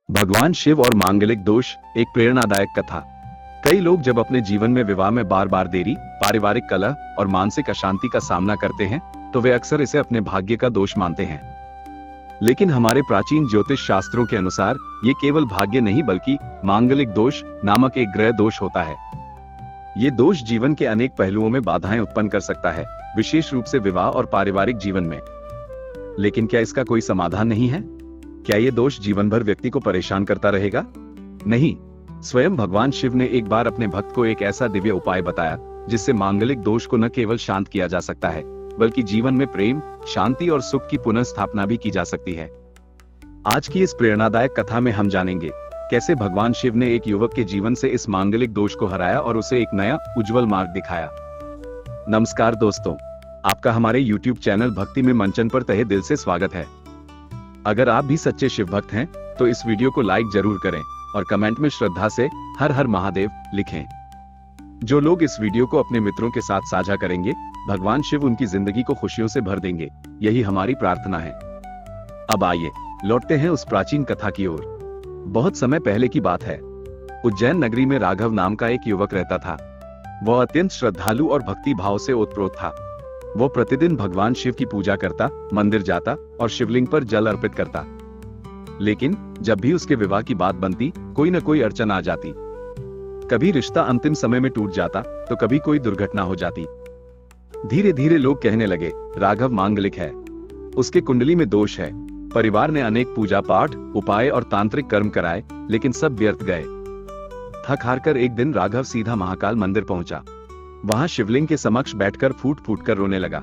भगवान शिव और मांगलिक दोष, एक प्रेरणादायक कथा। कई लोग जब अपने जीवन में विवाह में बार बार देरी, पारिवारिक कलह और मानसिक अशांति का सामना करते हैं, तो वे अक्सर इसे अपने भाग्य का दोष मानते हैं। लेकिन हमारे प्राचीन ज्योतिष शास्त्रों के अनुसार ये केवल भाग्य नहीं बल्कि मांगलिक दोष नामक एक ग्रह दोष होता है। ये दोष जीवन के अनेक पहलुओं में बाधाएं उत्पन्न कर सकता है, विशेष रूप से विवाह और पारिवारिक जीवन में। लेकिन क्या इसका कोई समाधान नहीं है? क्या ये दोष जीवन भर व्यक्ति को परेशान करता रहेगा? नहीं, स्वयं भगवान शिव ने एक बार अपने भक्त को एक ऐसा दिव्य उपाय बताया जिससे मांगलिक दोष को न केवल शांत किया जा सकता है बल्कि जीवन में प्रेम, शांति और सुख की पुनर्स्थापना भी की जा सकती है। आज की इस प्रेरणादायक कथा में हम जानेंगे कैसे भगवान शिव ने एक युवक के जीवन से इस मांगलिक दोष को हराया और उसे एक नया उज्जवल मार्ग दिखाया। नमस्कार दोस्तों, आपका हमारे YouTube चैनल भक्ति में मंचन पर तहे दिल से स्वागत है। अगर आप भी सच्चे शिव भक्त हैं तो इस वीडियो को लाइक जरूर करें और कमेंट में श्रद्धा से हर हर महादेव लिखें। जो लोग इस वीडियो को अपने मित्रों के साथ साझा करेंगे, भगवान शिव उनकी जिंदगी को खुशियों से भर देंगे, यही हमारी प्रार्थना है। अब आइए लौटते हैं उस प्राचीन कथा की ओर। बहुत समय पहले की बात है। उज्जैन नगरी में राघव नाम का एक युवक रहता था। वह अत्यंत श्रद्धालु और भक्ति भाव से ओतप्रोत था। वो प्रतिदिन भगवान शिव की पूजा करता, मंदिर जाता और शिवलिंग पर जल अर्पित करता। लेकिन जब भी उसके विवाह की बात बनती, कोई न कोई अड़चन आ जाती। कभी रिश्ता अंतिम समय में टूट जाता तो कभी कोई दुर्घटना हो जाती। धीरे धीरे लोग कहने लगे, राघव मांगलिक है, उसके कुंडली में दोष है। परिवार ने अनेक पूजा पाठ, उपाय और तांत्रिक कर्म कराए, लेकिन सब व्यर्थ गए। थक हार कर एक दिन राघव सीधा महाकाल मंदिर पहुंचा। वहां शिवलिंग के समक्ष बैठकर फूट फूट कर रोने लगा।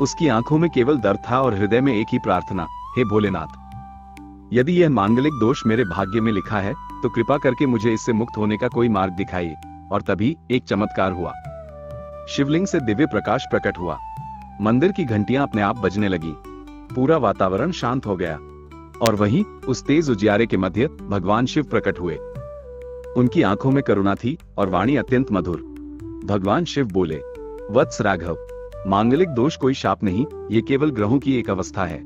उसकी आंखों में केवल दर्द था और हृदय में एक ही प्रार्थना, हे भोलेनाथ, यदि यह मांगलिक दोष मेरे भाग्य में लिखा है तो कृपा करके मुझे इससे मुक्त होने का कोई मार्ग दिखाइए। और तभी एक चमत्कार हुआ। शिवलिंग से दिव्य प्रकाश प्रकट हुआ। मंदिर की घंटियां अपने आप बजने लगी। पूरा वातावरण शांत हो गया और वहीं उस तेज उजियारे के मध्य भगवान शिव प्रकट हुए। उनकी आंखों में करुणा थी और वाणी अत्यंत मधुर। भगवान शिव बोले, वत्स राघव, मांगलिक दोष कोई शाप नहीं, ये केवल ग्रहों की एक अवस्था है।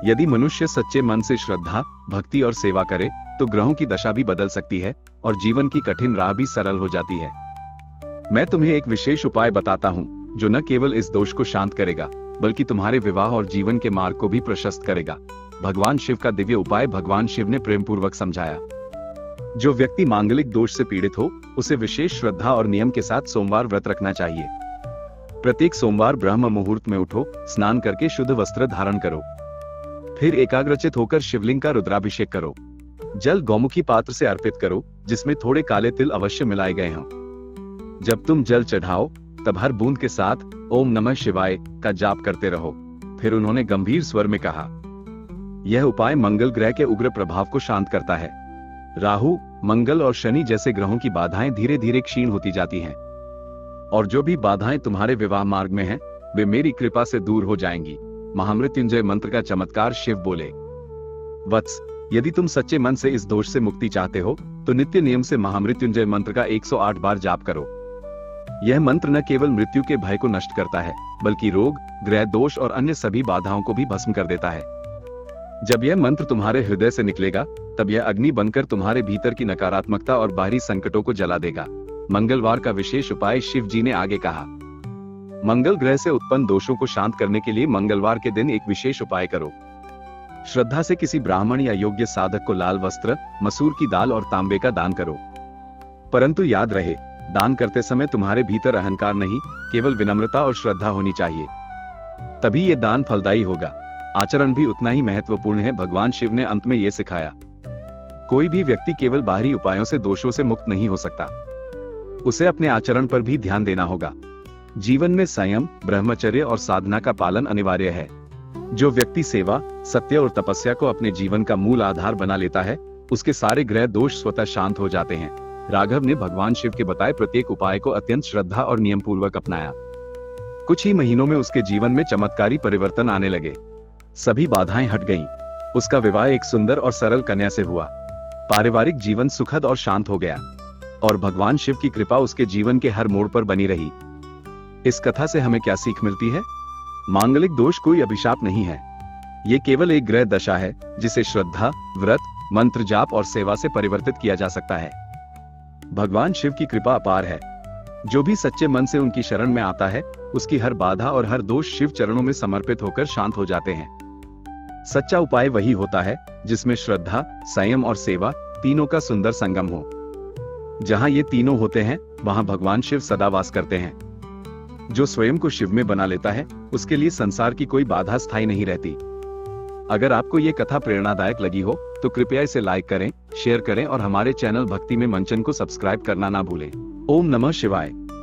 यदि मनुष्य सच्चे मन से श्रद्धा, भक्ति और सेवा करे तो ग्रहों की दशा भी बदल सकती है और जीवन की कठिन राह भी सरल हो जाती है। मैं तुम्हें एक विशेष उपाय बताता हूँ जो न केवल इस दोष को शांत करेगा बल्कि तुम्हारे विवाह और जीवन के मार्ग को भी प्रशस्त करेगा। भगवान शिव का दिव्य उपाय भगवान शिव ने प्रेम पूर्वक समझाया। जो व्यक्ति मांगलिक दोष से पीड़ित हो उसे विशेष श्रद्धा और नियम के साथ सोमवार व्रत रखना चाहिए। प्रत्येक सोमवार ब्रह्म मुहूर्त में उठो, स्नान करके शुद्ध वस्त्र धारण करो, फिर एकाग्रचित होकर शिवलिंग का रुद्राभिषेक करो। जल गौमुखी पात्र से अर्पित करो जिसमें थोड़े काले तिल अवश्य मिलाए गए हों। जब तुम जल चढ़ाओ तब हर बूंद के साथ ओम नमः शिवाय का जाप करते रहो। फिर उन्होंने गंभीर स्वर में कहा, यह उपाय मंगल ग्रह के उग्र प्रभाव को शांत करता है। राहु, मंगल और शनि जैसे ग्रहों की बाधाएं धीरे धीरे क्षीण होती जाती हैं और जो भी बाधाएं तुम्हारे विवाह मार्ग में हैं, वे मेरी कृपा से दूर हो जाएंगी। महामृत्युंजय मंत्र का चमत्कार। शिव बोले, वत्स, यदि तुम सच्चे मन से इस दोष से मुक्ति चाहते हो तो नित्य नियम से महामृत्युंजय मंत्र का 108 बार जाप करो। यह मंत्र न केवल मृत्यु के भय को नष्ट करता है बल्कि रोग, ग्रह दोष और अन्य सभी बाधाओं को भी भस्म कर देता है। जब यह मंत्र तुम्हारे हृदय से निकलेगा तब यह अग्नि बनकर तुम्हारे भीतर की नकारात्मकता और बाहरी संकटों को जला देगा। मंगलवार का विशेष उपाय। शिव जी ने आगे कहा, मंगल ग्रह से उत्पन्न दोषों को शांत करने के लिए मंगलवार के दिन एक विशेष उपाय करो। श्रद्धा से किसी ब्राह्मण या योग्य साधक को लाल वस्त्र, मसूर की दाल और तांबे का दान करो। परंतु याद रहे, दान करते समय तुम्हारे भीतर अहंकार नहीं, केवल विनम्रता और श्रद्धा होनी चाहिए, तभी ये दान फलदायी होगा। आचरण भी उतना ही महत्वपूर्ण है। भगवान शिव ने अंत में ये सिखाया, कोई भी व्यक्ति केवल बाहरी उपायों से दोषों से मुक्त नहीं हो सकता, उसे अपने आचरण पर भी ध्यान देना होगा। जीवन में संयम, ब्रह्मचर्य और साधना का पालन अनिवार्य है। जो व्यक्ति सेवा, सत्य और तपस्या को अपने जीवन का मूल आधार बना लेता है, उसके सारे ग्रह दोष स्वतः शांत हो जाते हैं। राघव ने भगवान शिव के बताए प्रत्येक उपाय को अत्यंत श्रद्धा और नियम पूर्वक अपनाया। कुछ ही महीनों में उसके जीवन में चमत्कारी परिवर्तन आने लगे। सभी बाधाएं हट गईं। उसका विवाह एक सुंदर और सरल कन्या से हुआ। पारिवारिक जीवन सुखद और शांत हो गया और भगवान शिव की कृपा उसके जीवन के हर मोड़ पर बनी रही। इस कथा से हमें क्या सीख मिलती है? मांगलिक दोष कोई अभिशाप नहीं है, ये केवल एक ग्रह दशा है जिसे श्रद्धा, व्रत, मंत्र जाप और सेवा से परिवर्तित किया जा सकता है। भगवान शिव की कृपा अपार है। जो भी सच्चे मन से उनकी शरण में आता है, उसकी हर बाधा और हर दोष शिव चरणों में समर्पित होकर शांत हो जाते हैं। सच्चा उपाय वही होता है जिसमें श्रद्धा, संयम और सेवा तीनों का सुंदर संगम हो। जहां ये तीनों होते हैं, वहां भगवान शिव सदा वास करते हैं। जो स्वयं को शिव में बना लेता है, उसके लिए संसार की कोई बाधा स्थायी नहीं रहती। अगर आपको ये कथा प्रेरणादायक लगी हो तो कृपया इसे लाइक करें, शेयर करें और हमारे चैनल भक्ति में मंचन को सब्सक्राइब करना ना भूलें। ओम नमः शिवाय।